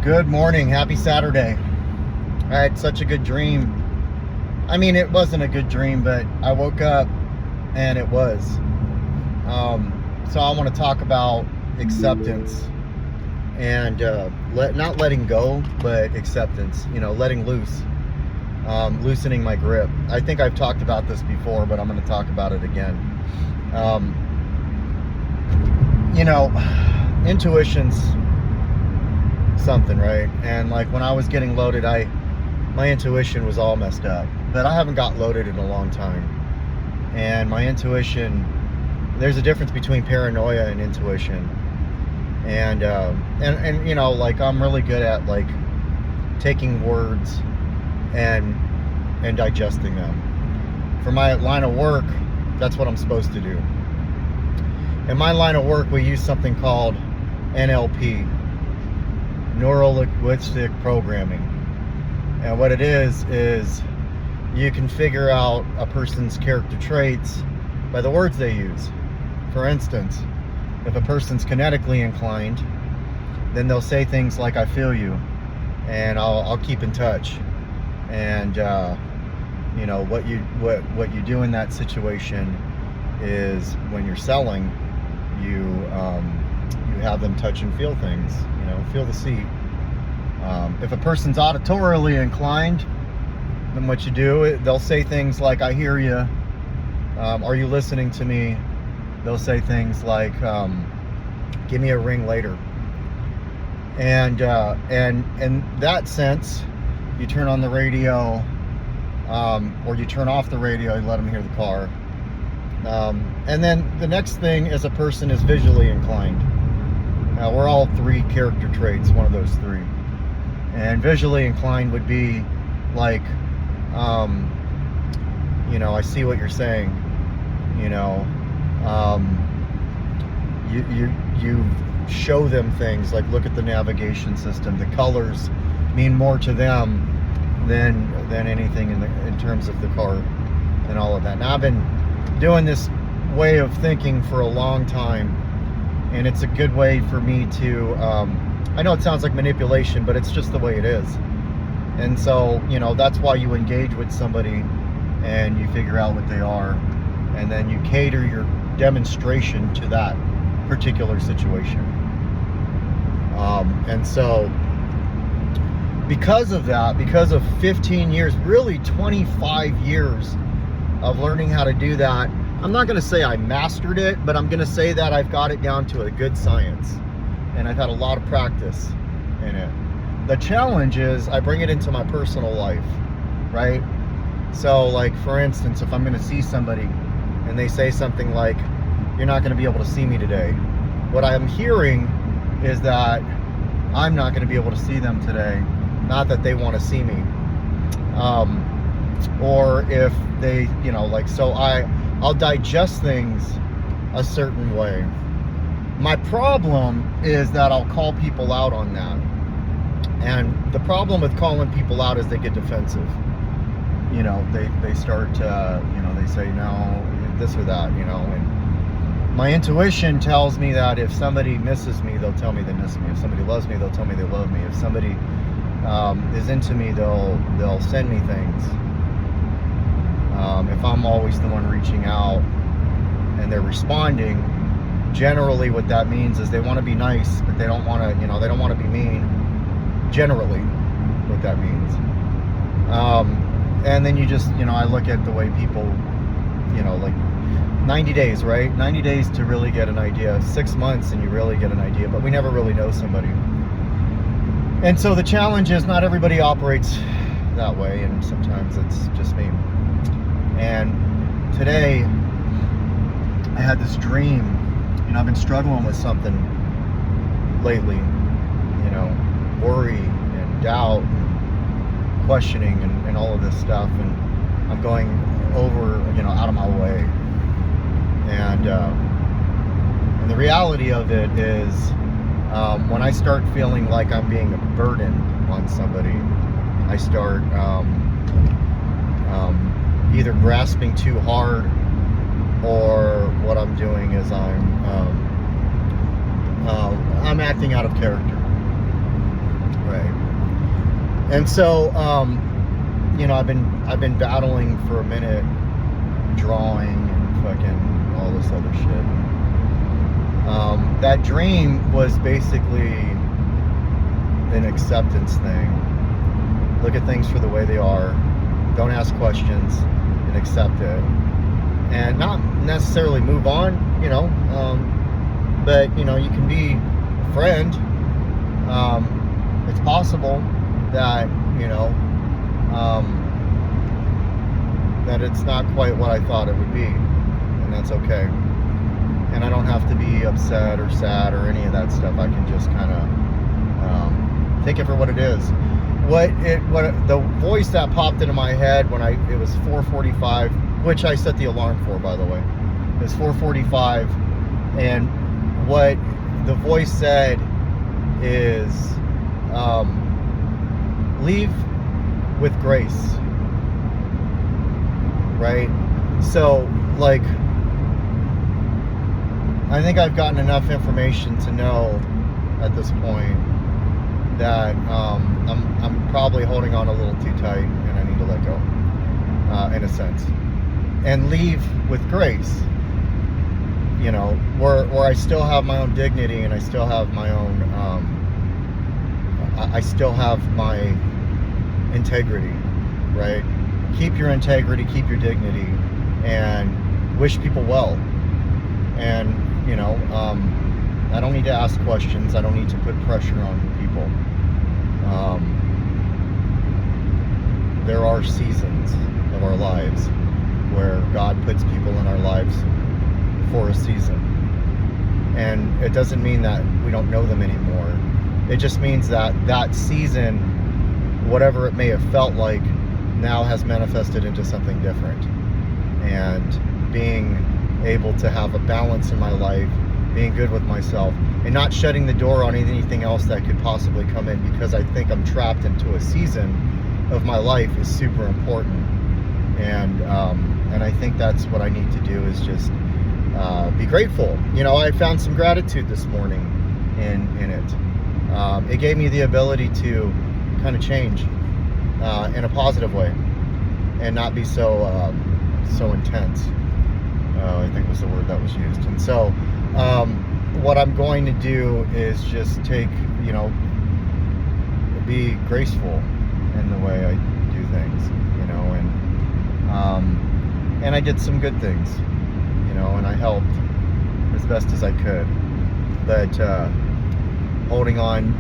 Good morning. Happy Saturday. I had such a good dream. I mean, it wasn't a good dream, but I woke up and it was. So I want to talk about acceptance and not letting go, but acceptance. Letting loose, loosening my grip. I think I've talked about this before, but I'm going to talk about it again. Intuition's something, right? And like when I was getting loaded, my intuition was all messed up, but I haven't got loaded in a long time. And my intuition, there's a difference between paranoia and intuition. And I'm really good at like taking words and digesting them. For my line of work, that's what I'm supposed to do. In my line of work, we use something called NLP, neuro-linguistic programming. And what it is you can figure out a person's character traits by the words they use. For instance, if a person's kinetically inclined, then they'll say things like, "I feel you," and I'll keep in touch. And what you do in that situation is when you're selling, you have them touch and feel things. Feel the seat. If a person's auditorily inclined, then what you do, they'll say things like, "I hear you," "Are you listening to me?" They'll say things like, "Give me a ring later." And in that sense, you turn on the radio, or you turn off the radio, you let them hear the car. And then the next thing is a person is visually inclined. Now, we're all three character traits, one of those three. And visually inclined would be like, I see what you're saying. You show them things like, look at the navigation system. The colors mean more to them than anything in terms of the car and all of that. Now, I've been doing this way of thinking for a long time, and it's a good way for me to I know it sounds like manipulation, but it's just the way it is. And so that's why you engage with somebody and you figure out what they are, and then you cater your demonstration to that particular situation. And so because of that, because of 15 years, really 25 years of learning how to do that, I'm not going to say I mastered it, but I'm going to say that I've got it down to a good science, and I've had a lot of practice in it. The challenge is I bring it into my personal life, right? So like, for instance, if I'm going to see somebody and they say something like, "You're not going to be able to see me today," what I'm hearing is that I'm not going to be able to see them today, not that they want to see me. Or if they, so I'll digest things a certain way. My problem is that I'll call people out on that. And the problem with calling people out is they get defensive. They start to, they say, "No, this or that," and my intuition tells me that if somebody misses me, they'll tell me they miss me. If somebody loves me, they'll tell me they love me. If somebody is into me, they'll send me things. If I'm always the one reaching out and they're responding, generally what that means is they want to be nice, but they don't want to, they don't want to be mean. Generally, what that means. And then you just, I look at the way people, like 90 days, right? 90 days to really get an idea. 6 months and you really get an idea, but we never really know somebody. And so the challenge is not everybody operates that way, and sometimes it's just me. And today I had this dream. I've been struggling with something lately, worry and doubt and questioning and all of this stuff, and I'm going over, out of my way. And the reality of it is, when I start feeling like I'm being a burden on somebody, I start either grasping too hard, or what I'm doing is I'm acting out of character. Right. And so, you know, I've been battling for a minute, drawing and fucking all this other shit. That dream was basically an acceptance thing. Look at things for the way they are. Don't ask questions and accept it. And not necessarily move on, you know, but, you know, you can be a friend. It's possible that, you know, that it's not quite what I thought it would be, and that's okay. And I don't have to be upset or sad or any of that stuff. I can just kind of take it for what it is. What the voice that popped into my head when it was 4:45, which I set the alarm for, by the way. It was 4:45, and what the voice said is, leave with grace, right? So, like, I think I've gotten enough information to know at this point that I'm probably holding on a little too tight, and I need to let go, in a sense, and leave with grace. You know, where I still have my own dignity, and I still have my own, I still have my integrity, right? Keep your integrity, keep your dignity, and wish people well. And, you know, I don't need to ask questions. I don't need to put pressure on people. There are seasons of our lives where God puts people in our lives for a season. And it doesn't mean that we don't know them anymore. It just means that that season, whatever it may have felt like, now has manifested into something different. And being able to have a balance in my life, being good with myself, and not shutting the door on anything else that could possibly come in because I think I'm trapped into a season of my life is super important. And I think that's what I need to do, is just be grateful. You know, I found some gratitude this morning in it. It gave me the ability to kind of change in a positive way and not be so intense. I think was the word that was used. And so what I'm going to do is just take, you know, be graceful in the way I do things, you know, and I did some good things, you know, and I helped as best as I could, but holding on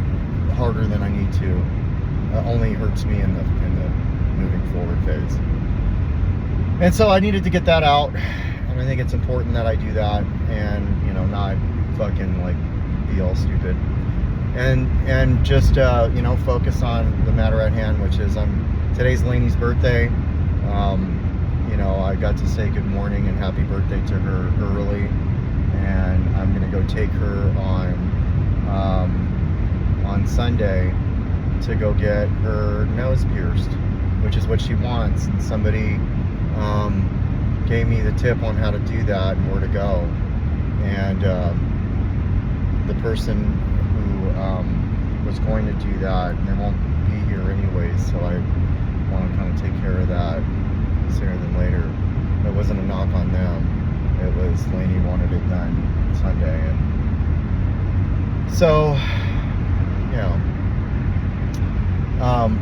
harder than I need to only hurts me in the moving forward phase. And so I needed to get that out, and I think it's important that I do that, and, you know, not fucking like be all stupid, and just you know, focus on the matter at hand, which is today's Lainey's birthday. You know, I got to say good morning and happy birthday to her early, and I'm gonna go take her on Sunday to go get her nose pierced, which is what she wants. And somebody gave me the tip on how to do that and where to go. And the person who was going to do that, they won't be here anyways, so I want to kind of take care of that sooner than later. It wasn't a knock on them. It was Lainey wanted it done Sunday. And so, you know,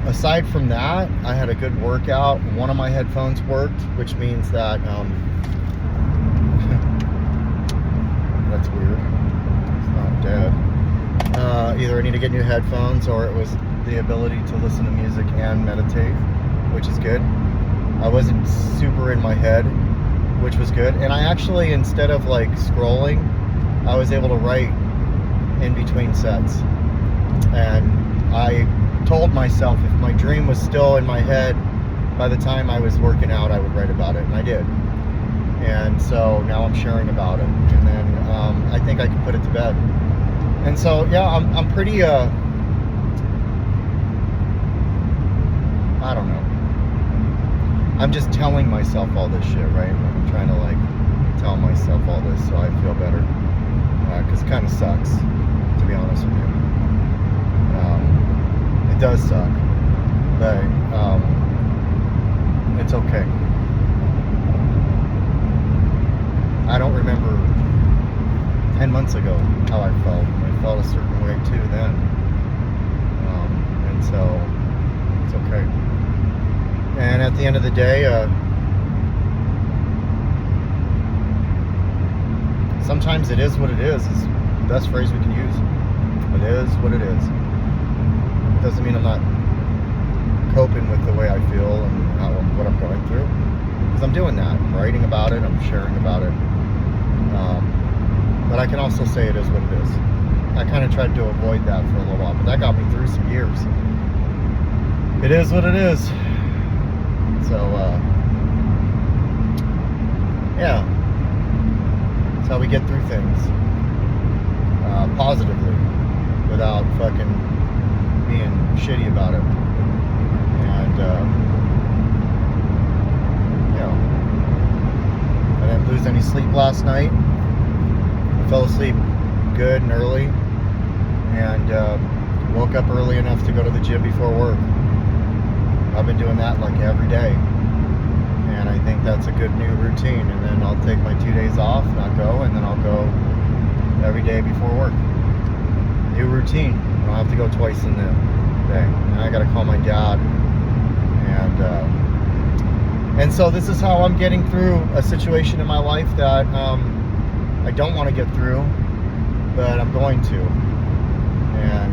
aside from that, I had a good workout. One of my headphones worked, which means that that's weird. It's not dead. Either I need to get new headphones, or it was the ability to listen to music and meditate, which is good. I wasn't super in my head, which was good. And I actually, instead of like scrolling, I was able to write in between sets. And I told myself if my dream was still in my head by the time I was working out, I would write about it, and I did. And so now I'm sharing about it, and then I think I can put it to bed. And so yeah, I'm pretty I don't know, I'm just telling myself all this shit, right? I'm trying to like tell myself all this so I feel better, because it kind of sucks, to be honest with you. It does suck. but it's okay. I don't remember 10 months ago how I felt. I felt a certain way too then. And so it's okay. And at the end of the day, sometimes it is what it is the best phrase we can use. It is what it is. Doesn't mean I'm not coping with the way I feel and what I'm going through, because I'm doing that. I'm writing about it, I'm sharing about it, but I can also say it is what it is. I kind of tried to avoid that for a little while, but that got me through some years. It is what it is. So yeah, that's how we get through things positively, without fucking being shitty about it. And I didn't lose any sleep last night. I fell asleep good and early, and woke up early enough to go to the gym before work. I've been doing that like every day, and I think that's a good new routine. And then I'll take my 2 days off, not go, and then I'll go every day before work. New routine. I don't have to go twice in the day. Now I gotta call my dad, and so this is how I'm getting through a situation in my life that I don't want to get through, but I'm going to. And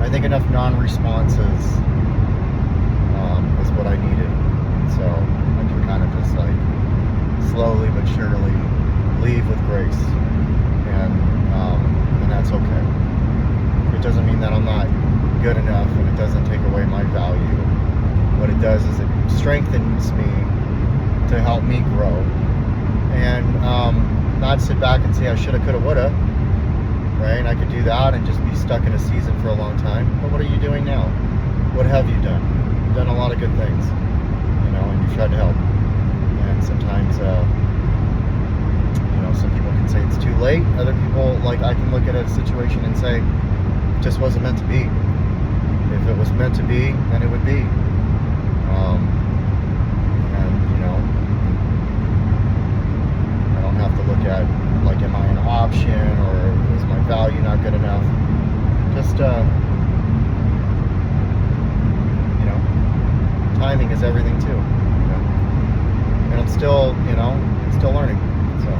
I think enough non-responses is what I needed, so I can kind of just like slowly but surely leave with grace, and that's okay. It doesn't mean that I'm not good enough, and it doesn't take away my value. What it does is it strengthens me to help me grow, and not sit back and say I shoulda, coulda, woulda, right? I could do that and just be stuck in a season for a long time. But what are you doing now? What have you done? You've done a lot of good things, and you've tried to help. And sometimes, some people can say it's too late. Other people, like, I can look at a situation and say, it just wasn't meant to be. If it was meant to be, then it would be. I don't have to look at, like, am I an option, or is my value not good enough? Just, timing is everything too. And I'm still, still learning. So,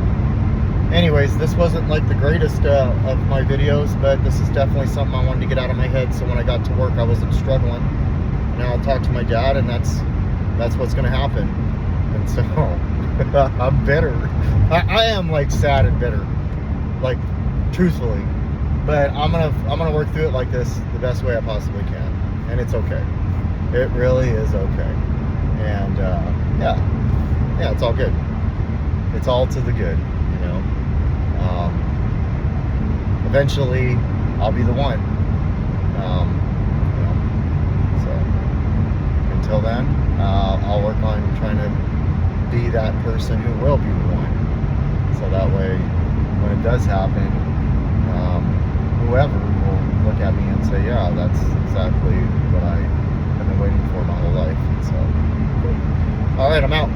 anyways, this wasn't like the greatest of my videos, but this is definitely something I wanted to get out of my head, so when I got to work, I wasn't struggling. Now I'll talk to my dad, and that's what's going to happen. And so I'm bitter. I am like sad and bitter, like, truthfully, but I'm gonna work through it like this the best way I possibly can, and it's okay. It really is okay. And yeah, it's all good. It's all to the good, eventually I'll be the one, so until then, I'll work on trying to be that person who will be the one, so that way when it does happen, whoever will look at me and say, yeah, that's exactly what I have been waiting for my whole life. So, all right, I'm out.